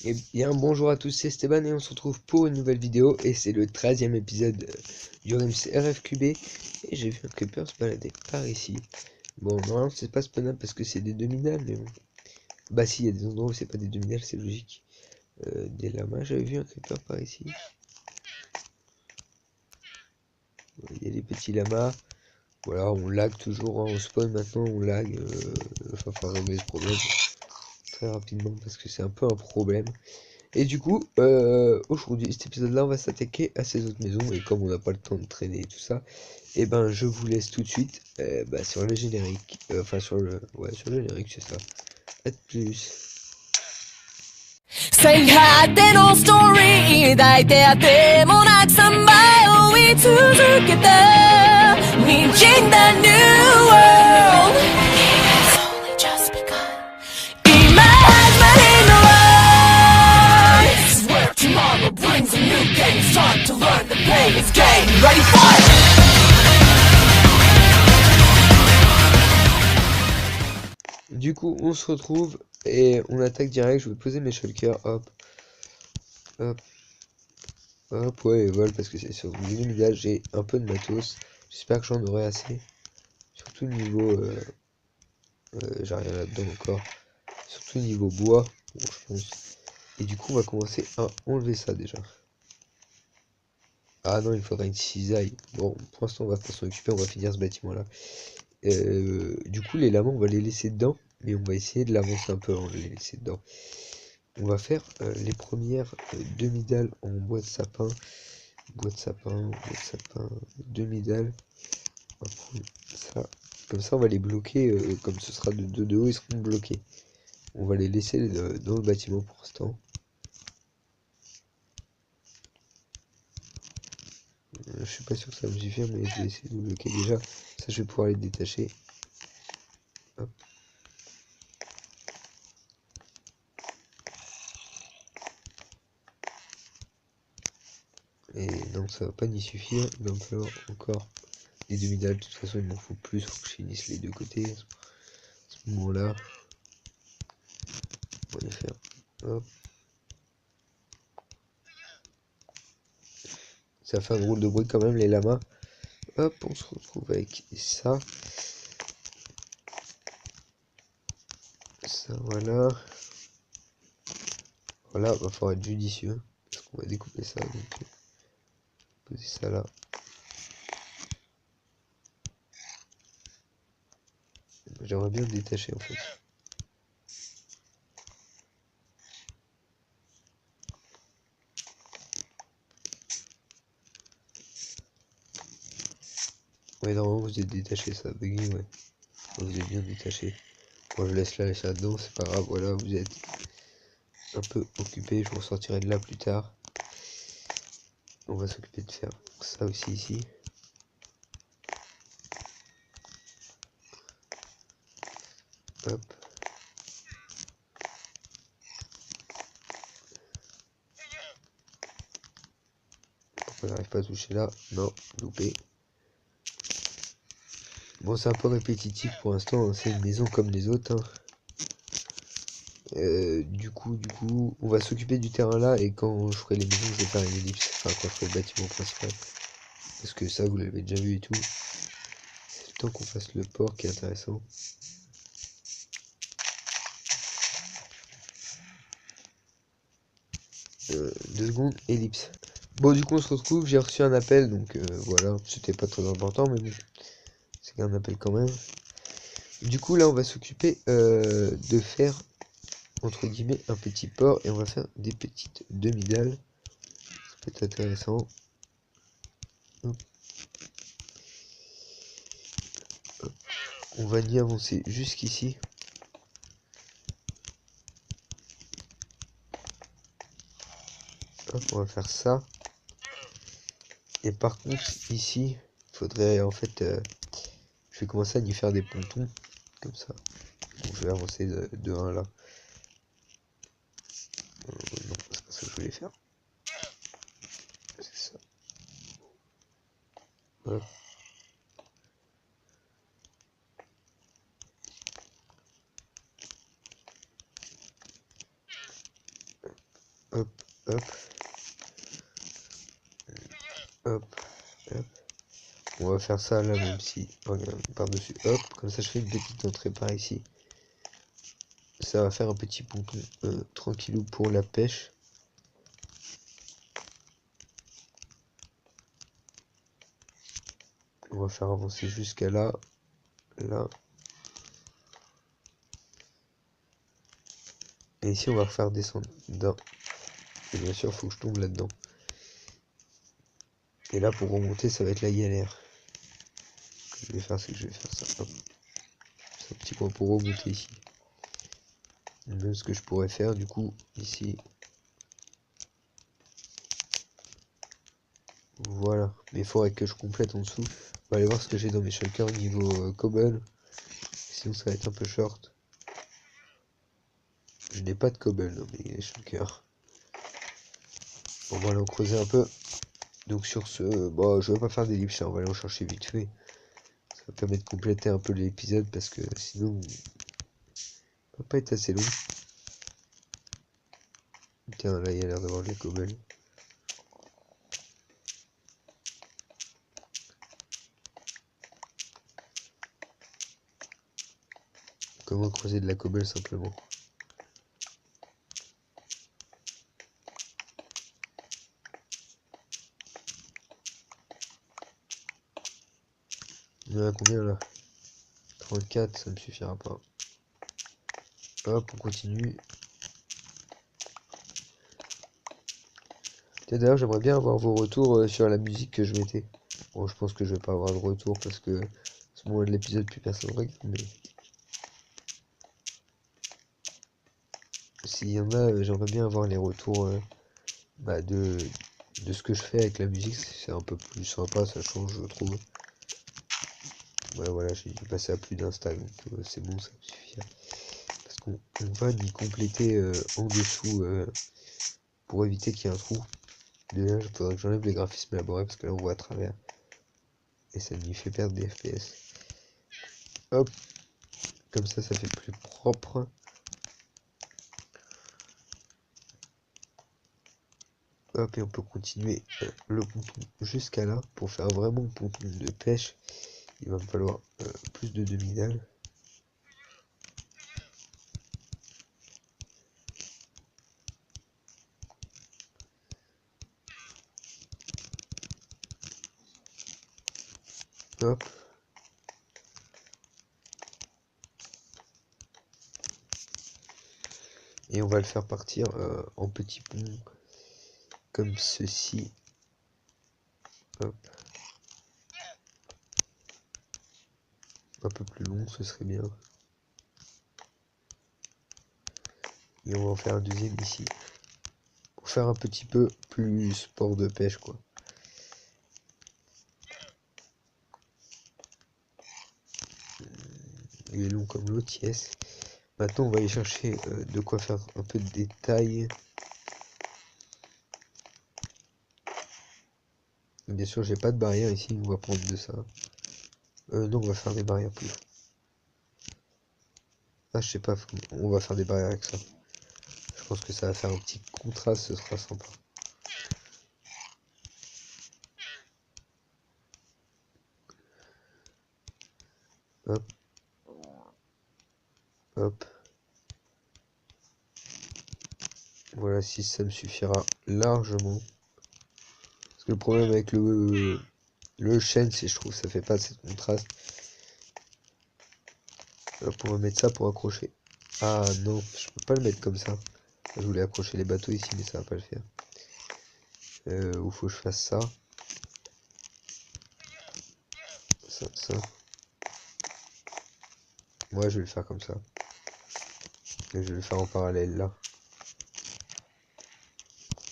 Et bien bonjour à tous, c'est Esteban et on se retrouve pour une nouvelle vidéo et c'est le 13e épisode du RMC RFQB et j'ai vu un creeper se balader par ici. Bon, normalement c'est pas spawnable parce que c'est des demi-dalles, mais bon. Bah si, il y a des endroits où c'est pas des demi-dalles, c'est logique. Des lamas, j'avais vu un creeper par ici. Il y a des petits lamas. Voilà, on lag toujours, hein, on spawn maintenant, on lag. Enfin, faut régler ce problème très rapidement parce que c'est un peu un problème. Et du coup, aujourd'hui, cet épisode-là, on va s'attaquer à ces autres maisons. Et comme on n'a pas le temps de traîner et tout ça, et ben je vous laisse tout de suite sur le générique. Enfin, sur le générique, c'est ça. A de plus. 最果てのストーリー抱いてあてもなくさまよい続けた滲んだ New World It's only just begun 今始まりの Life This is where tomorrow brings a new day It's time to learn the pain is gain Ready for it Du coup, on se retrouve et on attaque direct. Je vais poser mes shulkers. Hop, hop, hop. Ouais, vol parce que c'est sur le demi-dalle. J'ai un peu de matos. J'espère que j'en aurai assez. Surtout niveau. J'ai rien là-dedans encore. Surtout niveau bois. Bon, je pense. Et du coup, on va commencer à enlever ça déjà. Ah non, il faudra une cisaille. Bon, pour l'instant, on va pas s'en occuper. On va finir ce bâtiment-là. Du coup, les lamas, on va les laisser dedans. Mais on va essayer de l'avancer un peu avant de les laisser dedans. On va faire les premières demi-dalles en bois de sapin. Bois de sapin, demi-dalles. On va prendre ça. Comme ça, on va les bloquer. Comme ce sera de haut, ils seront bloqués. On va les laisser dans le bâtiment pour l'instant. Je suis pas sûr que ça me suffire, mais je vais essayer de bloquer déjà. Ça, je vais pouvoir les détacher. Hop. Et non, ça va pas n'y suffire. Il va me falloir encore les demi-dalles. De toute façon, il m'en faut plus. Faut que je finisse les deux côtés. À ce moment-là, on va les faire. Hop. Ça fait un drôle de bruit quand même, les lamas. Hop, on se retrouve avec ça. Ça, voilà. Voilà, va falloir être judicieux. Parce qu'on va découper ça. Donc, poser ça là. J'aimerais bien le détacher en fait. Ouais, normalement vous êtes détaché, ça a bugué, ouais. Vous êtes bien détaché. Moi je laisse là dedans, c'est pas grave, voilà, vous êtes un peu occupé, je vous ressortirai de là plus tard. On va s'occuper de faire ça aussi ici. Hop. Pourquoi j'arrive pas à toucher là? Non, loupé. Bon, c'est un peu répétitif pour l'instant, hein. C'est une maison comme les autres, hein. Du coup, on va s'occuper du terrain là et quand je ferai les maisons, je vais faire une ellipse. Enfin, quand je ferai le bâtiment principal. Parce que ça, vous l'avez déjà vu et tout. C'est le temps qu'on fasse le port qui est intéressant. Deux secondes, ellipse. Bon, du coup, on se retrouve. J'ai reçu un appel, donc voilà. C'était pas très important, mais bon. C'est un appel quand même. Du coup, là, on va s'occuper de faire, entre guillemets, un petit port. Et on va faire des petites demi-dalles. Ça peut être intéressant. Hop. Hop. On va y avancer jusqu'ici. Hop, on va faire ça. Et par contre, ici, il faudrait en fait... je vais commencer à y faire des pontons. Comme ça. Donc, je vais avancer de 1 là. Non, c'est pas ça que je voulais faire. C'est ça. Hop. hop, hop, hop, hop. On va faire ça là, même si, regarde, par-dessus, hop, comme ça je fais une petite entrée par ici. Ça va faire un petit ponton tranquillou pour la pêche. On va faire avancer jusqu'à là, là. Et ici on va refaire descendre d'un. Et bien sûr, il faut que je tombe là-dedans. Et là, pour remonter, ça va être la galère. Ce que je vais faire, c'est que je vais faire ça. Hop. C'est un petit point pour remonter ici. Même ce que je pourrais faire, du coup, ici. Voilà. Mais il faudrait que je complète en dessous. On va aller voir ce que j'ai dans mes shulkers niveau cobble. Sinon, ça va être un peu short. Je n'ai pas de cobble dans mes shulkers. Bon, on va aller en creuser un peu. Donc sur ce, bon, je vais pas faire d'ellipse, on va aller en chercher vite fait. Ça va permettre de compléter un peu l'épisode parce que sinon, ça va pas être assez long. Tiens, là, il y a l'air d'avoir les cobbles. Comment creuser de la cobble simplement? Il y en a combien là? 34, ça ne me suffira pas. Hop, on continue. D'ailleurs, j'aimerais bien avoir vos retours sur la musique que je mettais. Bon, je pense que je vais pas avoir de retour parce que à ce moment de l'épisode, plus personne regarde. Mais s'il y en a, j'aimerais bien avoir les retours bah, de ce que je fais avec la musique. C'est un peu plus sympa, ça change, je trouve. Ouais, voilà, j'ai passé à plus d'insta, donc c'est bon, ça me suffit. Parce qu'on va y compléter en dessous pour éviter qu'il y ait un trou. Déjà, il faudrait que j'enlève les graphismes élaborés parce que là on voit à travers. Et ça lui fait perdre des FPS. Hop, comme ça fait plus propre. Hop, et on peut continuer le ponton jusqu'à là. Pour faire vraiment un ponton de pêche, il va me falloir plus de demi-dalles. Hop. Et on va le faire partir en petits ponts comme ceci. Hop. Un peu plus long, ce serait bien. Et on va en faire un deuxième ici. Pour faire un petit peu plus sport de pêche, quoi. Il est long comme l'autre, yes. Maintenant, on va aller chercher de quoi faire un peu de détails. Bien sûr, j'ai pas de barrière ici, on va prendre de ça. Non, on va faire des barrières plus. Ah, je sais pas, on va faire des barrières avec ça. Je pense que ça va faire un petit contraste, ce sera sympa. Hop. Hop. Voilà, si ça me suffira largement. Parce que le problème avec le chêne, c'est je trouve que ça fait pas assez de contraste. Hop, on va mettre ça pour accrocher. Ah non, je peux pas le mettre comme ça. Je voulais accrocher les bateaux ici, mais ça va pas le faire. Où faut que je fasse ça. Ça. Moi, je vais le faire comme ça. Et je vais le faire en parallèle là.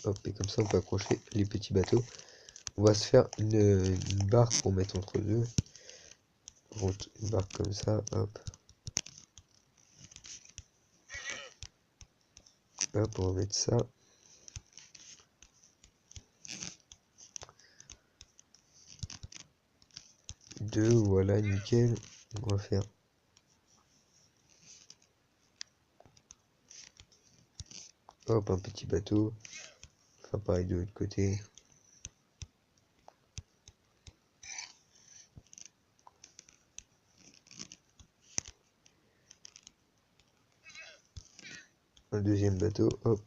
Hop, et comme ça, on peut accrocher les petits bateaux. On va se faire une barre pour mettre entre deux. Une barre comme ça, hop. Hop, on va mettre ça. Deux, voilà, nickel. On va faire Hop, un petit bateau. Enfin, pareil de l'autre côté. Un deuxième bateau, hop.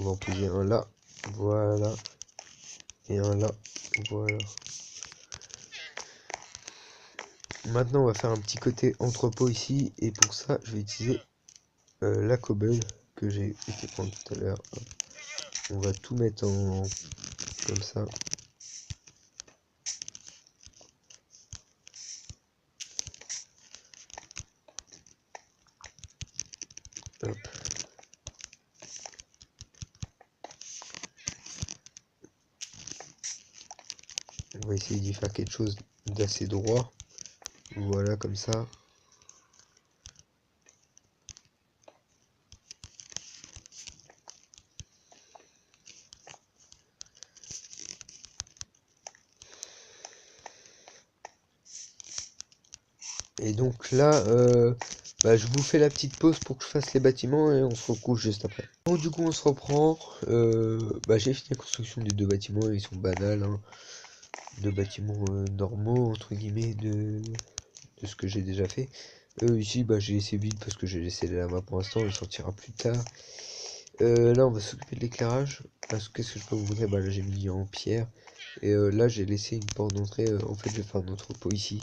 On va en poser un là, voilà. Et un là, voilà. Maintenant, on va faire un petit côté entrepôt ici. Et pour ça, je vais utiliser la cobble que j'ai été prendre tout à l'heure. On va tout mettre en comme ça. Hop. On va essayer d'y faire quelque chose d'assez droit. Voilà, comme ça. Et donc là, je vous fais la petite pause pour que je fasse les bâtiments et on se recouche juste après. Bon, du coup, on se reprend. J'ai fini la construction des deux bâtiments, ils sont banals, hein. Deux bâtiments normaux, entre guillemets, de ce que j'ai déjà fait. Ici, j'ai laissé vide parce que j'ai laissé la main pour l'instant, il sortira plus tard. Là, on va s'occuper de l'éclairage. Qu'est-ce que je peux vous montrer? Là, j'ai mis en pierre. Et là, j'ai laissé une porte d'entrée. En fait, je vais faire un entrepôt ici.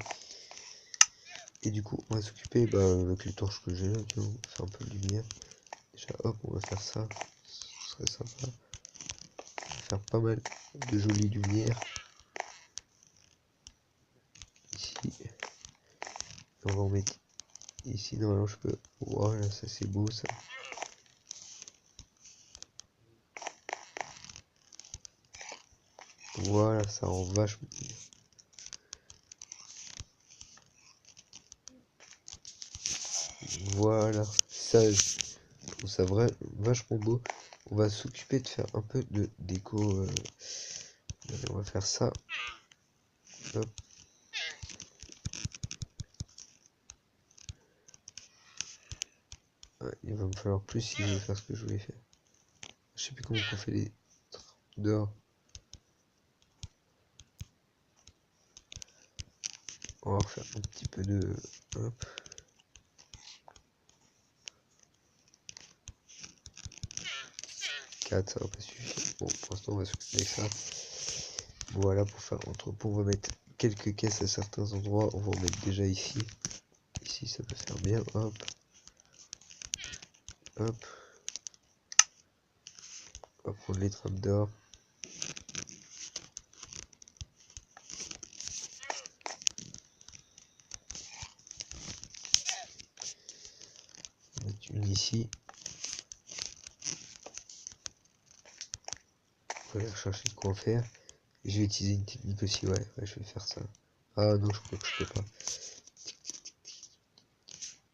Et du coup, on va s'occuper avec les torches que j'ai là. On va faire un peu de lumière. Déjà, hop, on va faire ça. Ce serait sympa. On va faire pas mal de jolies lumières. Ici. On va en mettre ici. Normalement, je peux. Voilà, ça c'est beau ça. Voilà, ça rend vachement bien. Voilà, ça, je trouve ça vachement beau. On va s'occuper de faire un peu de déco. On va faire ça. Hop. Ouais, il va me falloir plus si je veux faire ce que je voulais faire. Je sais plus comment on fait les trappes d'or. On va refaire un petit peu de... Hop. Ça va pas suffire. Bon, pour l'instant, on va s'occuper avec ça. Voilà, pour faire entrepôt, on va mettre quelques caisses à certains endroits. On va en mettre déjà ici. Ici, ça peut faire bien. Hop. Hop. On va prendre les trappes d'or. On va mettre une ici. On va aller chercher de quoi en faire. Et je vais utiliser une technique aussi, ouais, je vais faire ça. Ah non, je crois que je peux pas.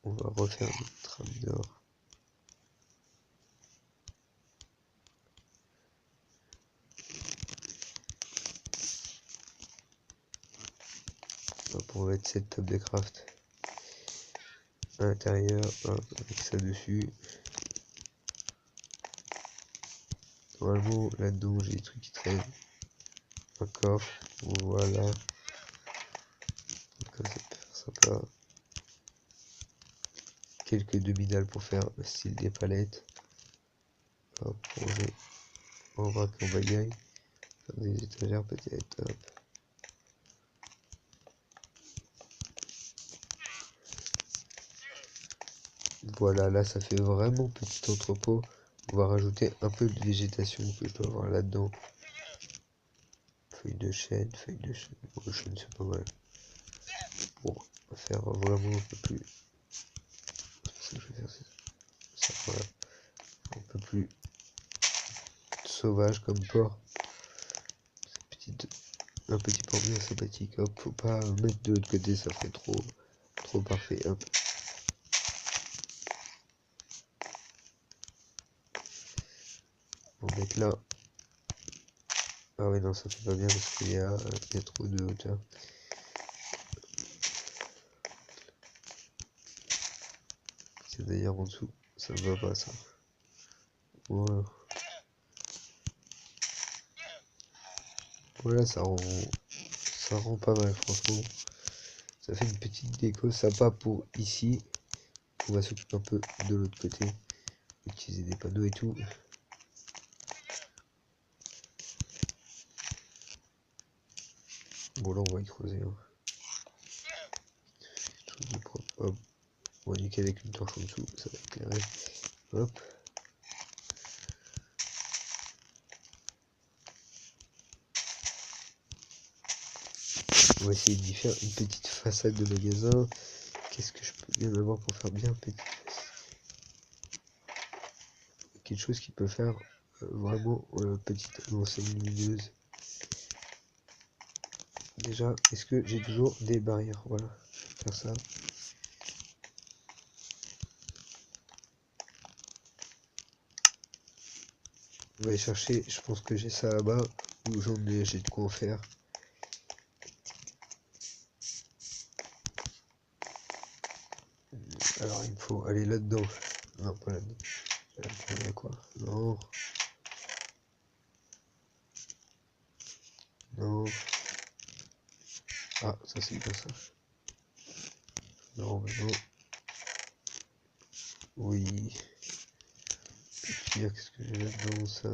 On va refaire notre trame d'or. Hop, on va mettre cette table de craft à l'intérieur, avec ça dessus. Normalement, là-dedans, j'ai des trucs qui traînent. Un coffre, voilà. Comme ça peut faire sympa. Quelques demi-dalles pour faire le style des palettes. Hop, ranger en vrac en bagaille. Faire des étagères peut-être. Hop. Voilà, là ça fait vraiment petit entrepôt. On va rajouter un peu de végétation que je dois avoir là-dedans. Feuilles de chêne. Bon, le chêne c'est pas mal. Bon, on va faire vraiment un peu plus. C'est pour ça que je vais faire ça, voilà. Un peu plus sauvage comme porc. Un petit port bien sympathique. Hop, faut pas mettre de l'autre côté, ça fait trop parfait. Hop. On va mettre là. Ah ouais non, ça fait pas bien parce qu'il y a trop de hauteur. Tiens, d'ailleurs en dessous, ça ne va pas ça. Voilà. Voilà, ça rend pas mal franchement. Ça fait une petite déco sympa pour ici. On va s'occuper un peu de l'autre côté. Utiliser des panneaux et tout. Bon là on va y creuser. Hein. Tout propre. Hop. On va niquer avec une torche en dessous, ça va éclairer. Hop. On va essayer d'y faire une petite façade de magasin. Qu'est-ce que je peux bien avoir pour faire bien petite façade? Quelque chose qui peut faire vraiment petite enseigne lumineuse. Déjà, est-ce que j'ai toujours des barrières? Voilà, faire ça. On va aller chercher, je pense que j'ai ça là-bas, où j'ai de quoi en faire. Alors il me faut aller là-dedans. Non, pas là-dedans. Là, quoi? Non. Non. Ah, ça c'est bien ça. Non, mais non. Oui. Qu'est-ce que j'ai là-dedans, ça?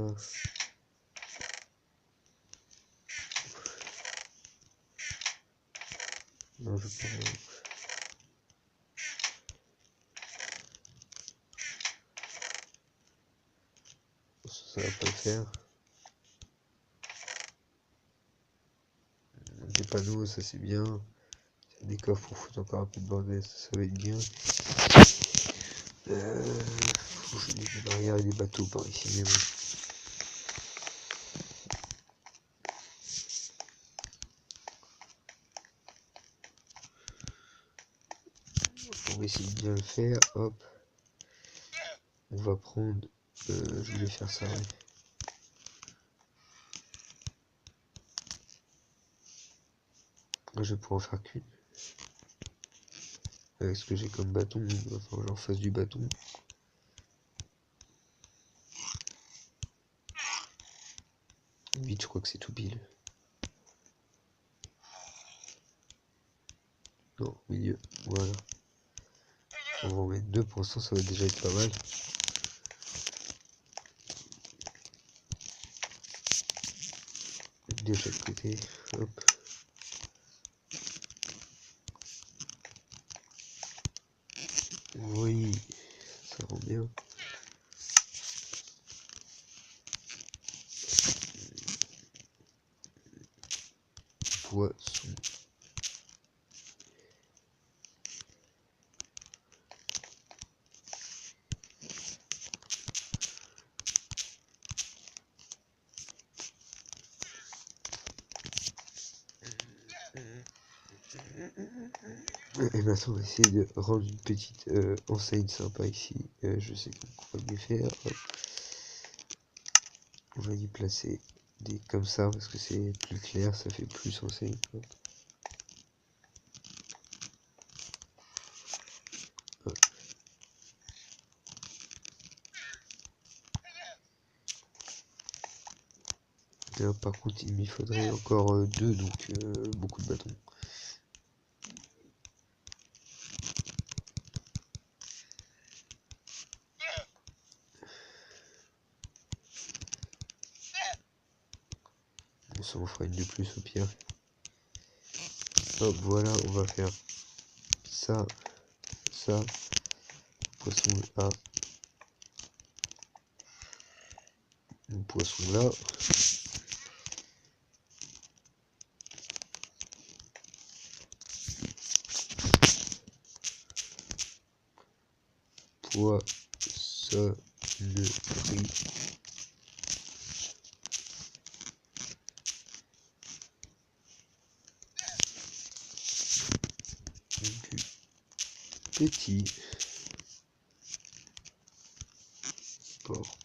Non, je peux pas. Ça va pas le faire. Des panneaux, ça c'est bien. Des coffres pour foutre encore un peu de bordel, ça va être bien. Faut que je mette des barrières et des bateaux par ici, mais bon. On va essayer de bien le faire, hop. On va prendre, je voulais faire ça, ouais. Je vais pouvoir en faire qu'une. Avec ce que j'ai comme bâton, il va falloir que j'en fasse du bâton. Vite, je crois que c'est tout pile. Non, au milieu, voilà. On va en mettre deux pour l'instant, ça va déjà être pas mal. De chaque côté, hop. Oui, ça rend bien. Poisson. Et maintenant on va essayer de rendre une petite enseigne sympa ici. Je sais qu'on va mieux faire. Hop. On va y placer des comme ça parce que c'est plus clair, ça fait plus enseigne. Hop. Hop. Et là, par contre il m'y faudrait encore deux, donc beaucoup de bâtons. Ça en fera une de plus au pire. Hop, voilà, on va faire ça, ça, poisson là, un poisson là. Poissonnerie. Petit port.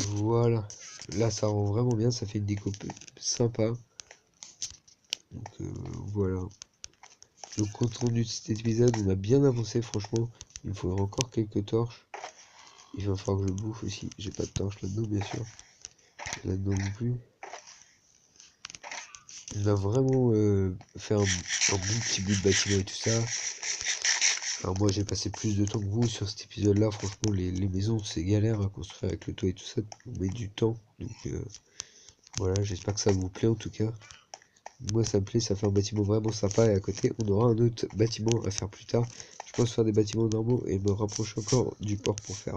Voilà, là ça rend vraiment bien, ça fait une déco sympa. Donc voilà. Donc compte rendu de cet épisode, on a bien avancé franchement. Il me faudra encore quelques torches. Il va falloir que je bouffe aussi. J'ai pas de torches là-dedans bien sûr. Là-dedans non plus. On a vraiment fait un bon petit bout de bâtiment et tout ça. Alors moi j'ai passé plus de temps que vous sur cet épisode là. Franchement les maisons c'est galère à construire avec le toit et tout ça. On met du temps. Donc voilà, j'espère que ça vous plaît en tout cas. Moi ça me plaît, ça fait un bâtiment vraiment sympa. Et à côté on aura un autre bâtiment à faire plus tard. Je pense faire des bâtiments normaux et me rapprocher encore du port pour faire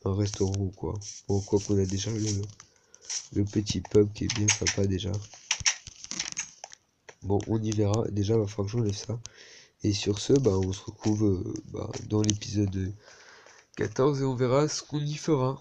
un restaurant ou quoi. Bon, quoi qu'on a déjà le petit pub qui est bien sympa déjà. Bon, on y verra. Déjà, il va falloir que j'enlève ça. Et sur ce, bah, on se retrouve dans l'épisode 14 et on verra ce qu'on y fera.